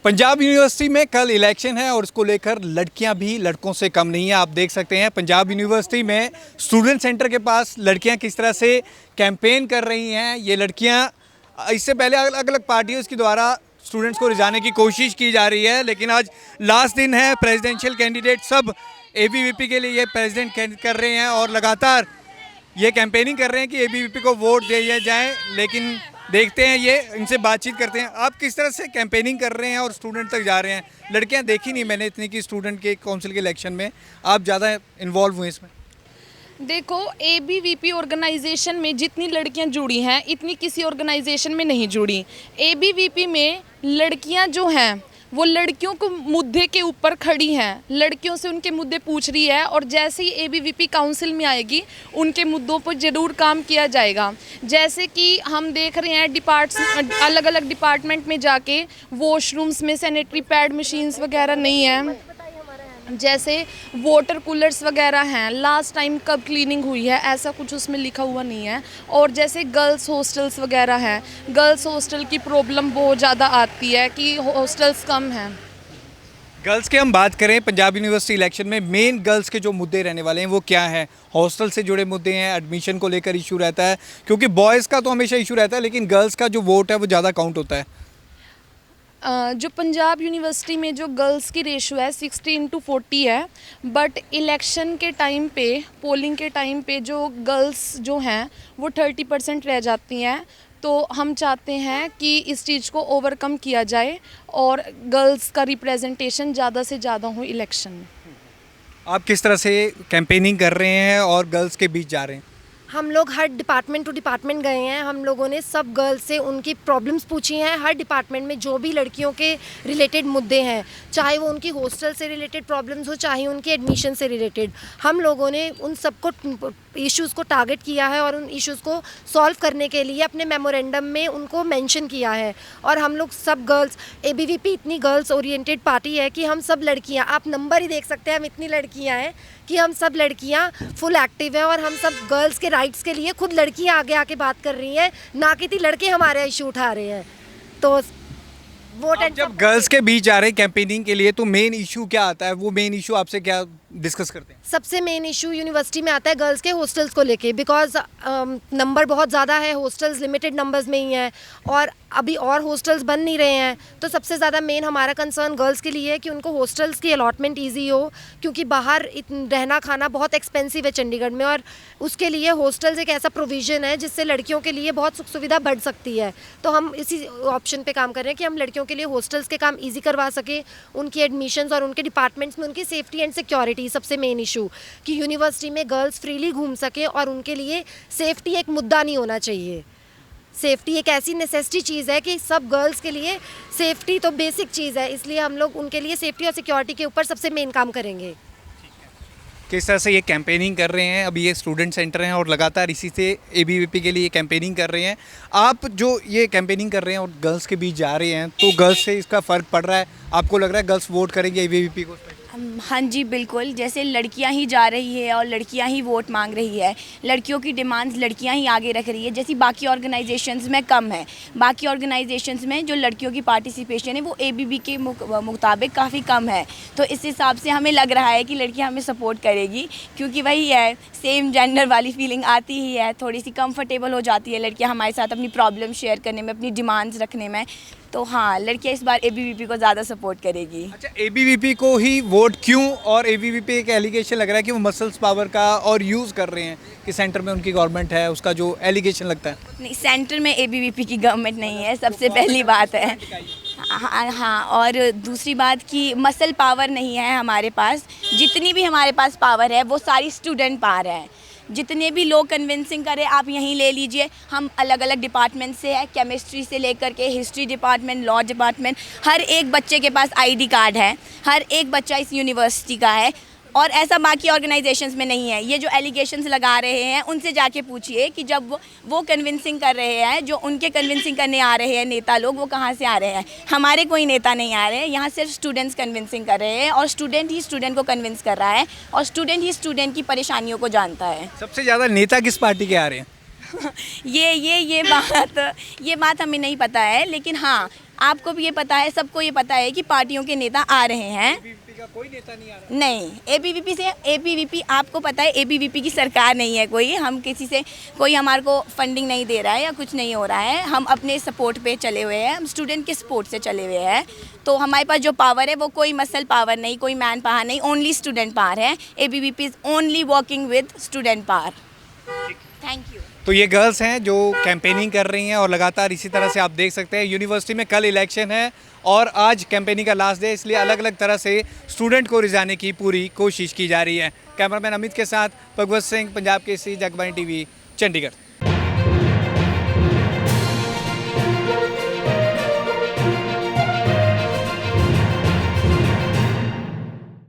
Punjab university में कल election है और इसको लेकर लड़कियां भी लड़कों से कम नहीं है। आप देख सकते हैं पंजाब यूनिवर्सिटी में स्टूडेंट सेंटर के पास लड़कियां किस तरह से कैंपेन कर रही हैं। ये लड़कियां इससे पहले अलग अलग पार्टियों के द्वारा स्टूडेंट्स को रिझाने की कोशिश की जा रही है, लेकिन आज लास्ट दिन है। प्रेसिडेंशियल कैंडिडेट सब एबीवीपी के लिए प्रेसिडेंट कर रहे हैं और लगातार ये कैंपेनिंग कर रहे हैं कि एबीवीपी को वोट दिया जाए। लेकिन देखते हैं, ये इनसे बातचीत करते हैं। आप किस तरह से कैंपेनिंग कर रहे हैं और स्टूडेंट तक जा रहे हैं? लड़कियां देखी नहीं मैंने इतनी कि स्टूडेंट के काउंसिल के इलेक्शन में आप ज़्यादा इन्वॉल्व हुए इसमें। देखो, एबीवीपी ऑर्गेनाइजेशन में जितनी लड़कियां जुड़ी हैं इतनी किसी ऑर्गेनाइजेशन में नहीं जुड़ी। एबीवीपी में लड़कियां जो हैं वो लड़कियों को मुद्दे के ऊपर खड़ी हैं, लड़कियों से उनके मुद्दे पूछ रही है और जैसे ही एबीवीपी काउंसिल में आएगी उनके मुद्दों पर ज़रूर काम किया जाएगा। जैसे कि हम देख रहे हैं अलग अलग डिपार्टमेंट में जाके वॉशरूम्स में सैनिटरी पैड मशीन्स वगैरह नहीं हैं, जैसे वाटर कूलर्स वगैरह हैं, लास्ट टाइम कब क्लीनिंग हुई है ऐसा कुछ उसमें लिखा हुआ नहीं है। और जैसे गर्ल्स हॉस्टल्स वगैरह हैं, गर्ल्स हॉस्टल की प्रॉब्लम बहुत ज़्यादा आती है कि हॉस्टल्स कम हैं। गर्ल्स की हम बात करें, पंजाब यूनिवर्सिटी इलेक्शन में मेन गर्ल्स के जो मुद्दे रहने वाले हैं वो क्या हैं? हॉस्टल से जुड़े मुद्दे हैं, एडमिशन को लेकर इशू रहता है, क्योंकि बॉयज़ का तो हमेशा इशू रहता है लेकिन गर्ल्स का जो वोट है वो ज़्यादा काउंट होता है। जो पंजाब यूनिवर्सिटी में जो गर्ल्स की रेशो है 60:40 है, बट इलेक्शन के टाइम पे, पोलिंग के टाइम पे जो गर्ल्स जो हैं वो 30% रह जाती हैं। तो हम चाहते हैं कि इस चीज़ को ओवरकम किया जाए और गर्ल्स का रिप्रेजेंटेशन ज़्यादा से ज़्यादा हो इलेक्शन में। आप किस तरह से कैंपेनिंग कर रहे हैं और गर्ल्स के बीच जा रहे हैं? हम लोग हर डिपार्टमेंट टू डिपार्टमेंट गए हैं। हम लोगों ने सब गर्ल्स से उनकी प्रॉब्लम्स पूछी हैं। हर डिपार्टमेंट में जो भी लड़कियों के रिलेटेड मुद्दे हैं, चाहे वो उनकी हॉस्टल से रिलेटेड प्रॉब्लम्स हो, चाहे उनके एडमिशन से रिलेटेड, हम लोगों ने उन सबको इश्यूज़ को टारगेट किया है और उन इश्यूज़ को सॉल्व करने के लिए अपने मेमोरेंडम में उनको मेंशन किया है। और हम लोग सब गर्ल्स, एबीवीपी इतनी गर्ल्स ओरिएंटेड पार्टी है कि हम सब लड़कियां, आप नंबर ही देख सकते हैं, हम इतनी लड़कियां हैं कि हम सब लड़कियां फुल एक्टिव हैं और हम सब गर्ल्स के राइट्स के लिए खुद लड़कियां आगे आके बात कर रही हैं, ना कि लड़के हमारे इशू उठा रहे हैं। तो वोट एंड जब गर्ल्स के बीच जा रहे हैं कैंपेनिंग के लिए तो मेन इशू क्या आता है? वो मेन इशू आपसे क्या डिस्कस करते हैं? सबसे मेन इशू यूनिवर्सिटी में आता है गर्ल्स के हॉस्टल्स को लेके, बिकॉज नंबर बहुत ज़्यादा है, हॉस्टल्स लिमिटेड नंबर्स में ही हैं और अभी और हॉस्टल्स बन नहीं रहे हैं। तो सबसे ज़्यादा मेन हमारा कंसर्न गर्ल्स के लिए है कि उनको हॉस्टल्स की अलॉटमेंट ईजी हो, क्योंकि बाहर रहना खाना बहुत एक्सपेंसिव है चंडीगढ़ में, और उसके लिए हॉस्टल्स एक ऐसा प्रोविज़न है जिससे लड़कियों के लिए बहुत सुख सुविधा बढ़ सकती है। तो हम इसी ऑप्शन पे काम कर रहे हैं कि हम लड़कियों के लिए हॉस्टल्स के काम ईजी करवा सकें, उनकी एडमिशन्स और उनके डिपार्टमेंट्स में उनकी सेफ्टी एंड सिक्योरिटी सबसे मेन इशू, कि यूनिवर्सिटी में गर्ल्स फ्रीली घूम सके और उनके लिए सेफ्टी एक मुद्दा नहीं होना चाहिए। सेफ्टी एक ऐसी नेसेसिटी चीज़ है कि सब गर्ल्स के लिए सेफ्टी तो बेसिक चीज़ है, इसलिए हम लोग उनके लिए सेफ्टी और सिक्योरिटी के ऊपर सबसे मेन काम करेंगे। किस तरह से ये कैंपेनिंग कर रहे हैं? अभी ये स्टूडेंट सेंटर हैं और लगातार इसी से एबीवीपी के लिए कैंपेनिंग कर रहे हैं। आप जो ये कैंपेनिंग कर रहे हैं और गर्ल्स के बीच जा रहे हैं तो गर्ल्स से इसका फ़र्क पड़ रहा है? आपको लग रहा है गर्ल्स वोट करेंगे एबीवीपी को? हाँ जी बिल्कुल, जैसे लड़कियां ही जा रही है और लड़कियां ही वोट मांग रही है, लड़कियों की डिमांड्स लड़कियां ही आगे रख रही है, जैसी बाकी ऑर्गेनाइजेशंस में कम है। बाकी ऑर्गेनाइजेशंस में जो लड़कियों की पार्टिसिपेशन है वो एबीवी के मुताबिक काफ़ी कम है। तो इस हिसाब से हमें लग रहा है कि लड़कियां हमें सपोर्ट करेगी, क्योंकि वही है, सेम जेंडर वाली फीलिंग आती ही है, थोड़ी सी कंफर्टेबल हो जाती है लड़कियाँ हमारे साथ अपनी प्रॉब्लम शेयर करने में, अपनी डिमांड्स रखने में। तो हाँ, लड़कियाँ इस बार एबीवीपी को ज़्यादा सपोर्ट करेगी। अच्छा, एबीवीपी को ही वोट क्यों? और एबीवीपी एक एलिगेशन लग रहा है कि वो मसल्स पावर का और यूज़ कर रहे हैं कि सेंटर में उनकी गवर्नमेंट है, उसका जो एलिगेशन लगता है। नहीं, सेंटर में एबीवीपी की गवर्नमेंट नहीं है, सबसे पहली बात है। हाँ, और दूसरी बात कि मसल पावर नहीं है हमारे पास। जितनी भी हमारे पास पावर है वो सारी स्टूडेंट पावर है। जितने भी लोग कन्विंसिंग करें, आप यहीं ले लीजिए, हम अलग अलग डिपार्टमेंट से हैं, केमिस्ट्री से लेकर के हिस्ट्री डिपार्टमेंट, लॉ डिपार्टमेंट, हर एक बच्चे के पास आईडी कार्ड है, हर एक बच्चा इस यूनिवर्सिटी का है। और ऐसा बाकी ऑर्गेनाइजेशंस में नहीं है। ये जो एलिगेशंस लगा रहे हैं उनसे जाके पूछिए कि जब वो कन्विंसिंग कर रहे हैं, जो उनके कन्विंसिंग करने आ रहे हैं नेता लोग, वो कहाँ से आ रहे हैं? हमारे कोई नेता नहीं आ रहे हैं, यहाँ सिर्फ स्टूडेंट्स कन्विंसिंग कर रहे हैं और स्टूडेंट ही स्टूडेंट को कन्विंस कर रहा है और स्टूडेंट ही स्टूडेंट की परेशानियों को जानता है। सबसे ज़्यादा नेता किस पार्टी के आ रहे हैं? ये बात हमें नहीं पता है, लेकिन हाँ, आपको भी ये पता है, सबको ये पता है कि पार्टियों के नेता आ रहे हैं। ABVP का कोई नेता नहीं आ रहा। नहीं, एबीवीपी आपको पता है, एबीवीपी की सरकार नहीं है कोई, हम किसी से कोई हमारे को फंडिंग नहीं दे रहा है या कुछ नहीं हो रहा है। हम अपने सपोर्ट पे चले हुए हैं, हम स्टूडेंट के सपोर्ट से चले हुए हैं। तो हमारे पास जो पावर है वो कोई मसल पावर नहीं, कोई मैन पावर नहीं, ओनली स्टूडेंट पावर है। ABVP is only working with student power. Thank you. तो ये गर्ल्स हैं जो कैंपेनिंग कर रही हैं और लगातार इसी तरह से आप देख सकते हैं यूनिवर्सिटी में कल इलेक्शन है और आज कैंपेनिंग का लास्ट डे, इसलिए अलग अलग तरह से स्टूडेंट को रिझाने की पूरी कोशिश की जा रही है। कैमरामैन अमित के साथ भगवत सिंह, पंजाब केसरी, जगबानी टीवी, चंडीगढ़।